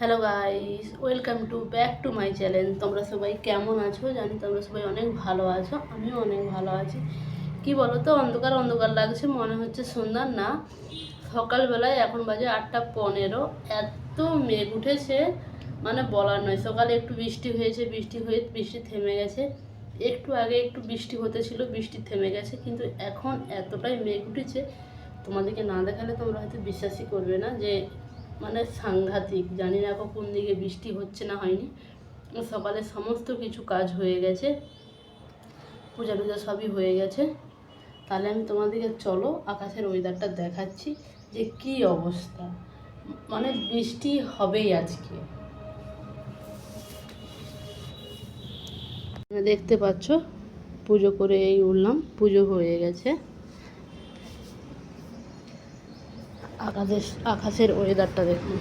Hello guys, welcome to back to my channel. তোমরা সবাই কেমন আছো? জানি তোমরা সবাই অনেক ভালো আছো, আমিও অনেক ভালো আছি। কি বলো তো, অন্ধকার অন্ধকার লাগছে, মনে হচ্ছে সন্ধ্যা না, সকালবেলায়। এখন বাজে 8টা 15। এত মেঘ উঠেছে মানে বলার নয়। সকালে একটু বৃষ্টি হয়েছে, বৃষ্টি থেমে গেছে। একটু আগে একটু বৃষ্টি হতেছিল, বৃষ্টি থেমে গেছে, কিন্তু এখন এতটাই মেঘ উঠেছে, তোমাদেরকে না দেখালে তোমরা হয়তো বিশ্বাসই করবে না যে মানে সাংঘাতিক। জানি না এখন কোন দিকে বৃষ্টি হচ্ছে না হয়নি। সকালে সমস্ত কিছু কাজ হয়ে গেছে, পূজা টুজা সবই হয়ে গেছে। তাহলে আমি তোমাদেরকে চলো আকাশের ওয়েদারটা দেখাচ্ছি যে কি অবস্থা। মানে বৃষ্টি হবেই আজকে। দেখতে পাচ্ছ, পুজো করে এই উঠলাম, পুজো হয়ে গেছে। আকাশের ওয়েদারটা দেখুন।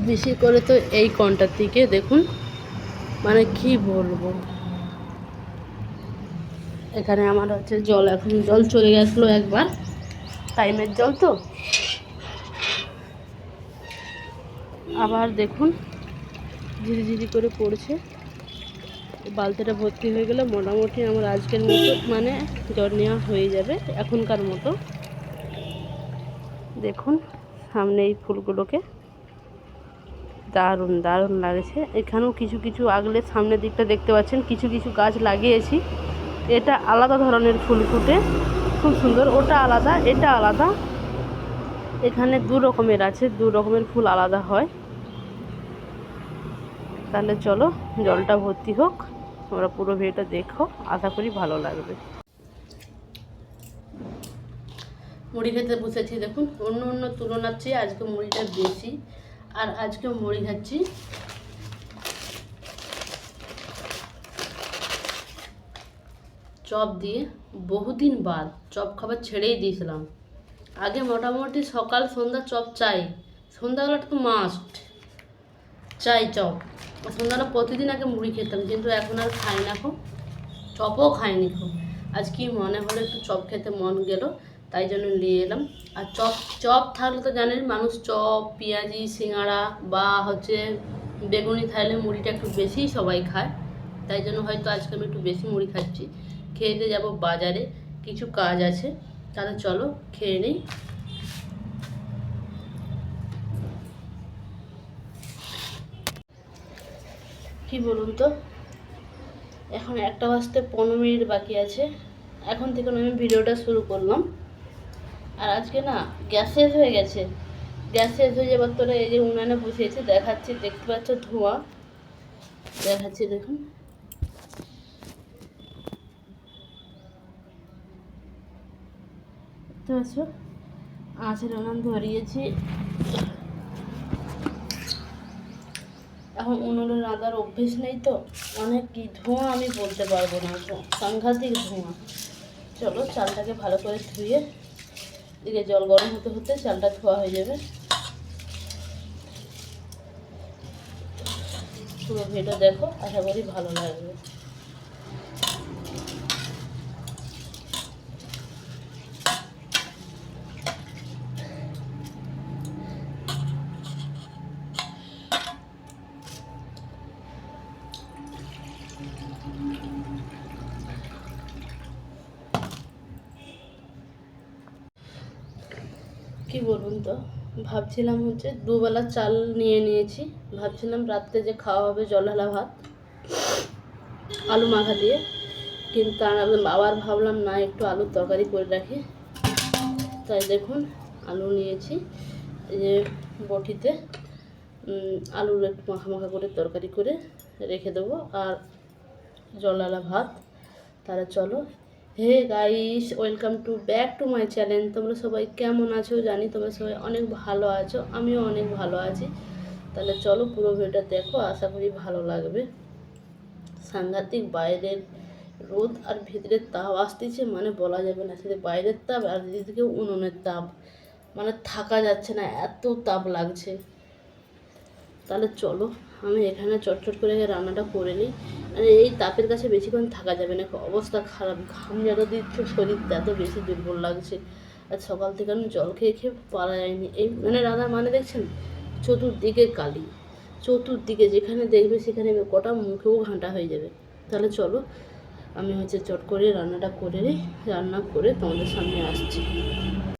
বেশি করে তো এই কোণটার দিকে দেখুন, মানে কি বলবো। এখানে আমার হচ্ছে জল, এখন জল চলে গেছিলো একবার, টাইমের জল তো। আবার দেখুন ঝিরি ঝিরি করে পড়ছে। বালতিটা ভর্তি হয়ে গেলে মোটামুটি আমার আজকের মতো মানে জল নেওয়া হয়ে যাবে এখনকার মতো। দেখুন সামনে এই ফুলগুলোকে দারুণ দারুণ লাগছে। এখানেও কিছু কিছু আগলে সামনের দিকটা দেখতে পাচ্ছেন, কিছু কিছু গাছ লাগিয়েছি। এটা আলাদা ধরনের ফুল ফুটে, খুব সুন্দর। ওটা আলাদা, এটা আলাদা। এখানে দু রকমের আছে, দু রকমের ফুল আলাদা হয়। তাহলে চলো জলটা ভর্তি হোক, তোমরা পুরো ভিডিওটা দেখো, আশা করি ভালো লাগবে। মুড়ি খেতে বসেছি। দেখুন অন্য অন্য তুলনার চেয়ে আজকে মুড়িটা বেশি। আর আজকে মুড়ি খাচ্ছি চপ দিয়ে। বহুদিন বাদ চপ খাবার ছেড়েই দিয়েছিলাম। আগে মোটামুটি সকাল সন্ধ্যা চপ চাই, সন্ধ্যাবেলাটা তো মাস্ট চাই চপ। সন্ধ্যাবেলা প্রতিদিন আগে মুড়ি খেতাম, কিন্তু এখন আর খাই না খুব, চপও খাইনি খুব। আজ কি মনে হলো একটু চপ খেতে মন গেল, তাই জন্য নিয়ে এলাম। আর চপ চপ থাকলে তো জানেন মানুষ চপ, পেঁয়াজি, সিঙ্গাড়া বা হচ্ছে বেগুনি থাকলে মুড়িটা একটু বেশিই সবাই খায়। তাই জন্য হয়তো আজকে আমি একটু বেশি মুড়ি খাচ্ছি। খেতে যাব বাজারে, কিছু কাজ আছে। তাহলে চলো খেয়ে নিই। কি বলুন তো, এখন 1:15 বাকি আছে। এখন থেকে আমি ভিডিওটা শুরু করলাম। আর আজকে না গ্যাস শেষ হয়ে গেছে। গ্যাস শেষ হয়ে যাবার তোরা এই যে উনানে বসিয়েছি, দেখাচ্ছি, দেখতে পাচ্ছ ধোঁয়া দেখাচ্ছি, দেখুন। দেখতে পাচ্ছ আঁচের উনান ধরিয়েছি। এখন উনুনে রাঁধার অভ্যেস নেই তো, অনেক কি ধোঁয়া আমি বলতে পারবো না, সাংঘাতিক ধোঁয়া। চলো চালটাকে ভালো করে ধুয়ে, দিকে জল গরম হতে হতে চালটা ধোয়া হয়ে যাবে। পুরো ভিডিও দেখো, আশা করি ভালো লাগবে। কি বলুন তো, ভাবছিলাম হচ্ছে দুবেলা চাল নিয়ে নিয়েছি। ভাবছিলাম রাত্রে যে খাওয়া হবে জলঢালা ভাত আলু মাখা দিয়ে, কিন্তু আবার ভাবলাম না, একটু আলুর তরকারি করে রাখি। তাই দেখুন আলু নিয়েছি, এই যে বটিতে আলুর একটু মাখা মাখা করে তরকারি করে রেখে দেবো, আর জলঢালা ভাত। তাহলে চলো। Hey guys, welcome to back to my channel. তোমরা সবাই কেমন আছো? জানি তোমরা সবাই অনেক ভালো আছো, আমিও অনেক ভালো আছি। তাহলে চলো পুরো ভিডিওটা দেখো, আশা করি ভালো লাগবে। সাংঘাতিক বাইরের রোদ আর ভিতরের তাপ আসতেছে, মানে বলা যাবে না। সেটা বাইরের তাপ আর এদিকে উনুনের তাপ, মানে থাকা যাচ্ছে না, এত তাপ লাগছে। তাহলে চলো আমি এখানে চটচট করে রান্নাটা করে নিই। মানে এই তাপের কাছে বেশিক্ষণ থাকা যাবে না, অবস্থা খারাপ। ঘাম যত দিচ্ছে শরীরটা এত বেশি দুর্বল লাগছে। আর সকাল থেকে আমি জল খেয়ে খেয়ে পারা যায়নি। এই মানে রান্নার মানে দেখছেন, চতুর্দিকে কালি, চতুর্দিকে যেখানে দেখবে সেখানে কটা মুখেও ঘাঁটা হয়ে যাবে। তাহলে চলো আমি চট করে রান্নাটা করে নিই, রান্না করে তোমাদের সামনে আসছি।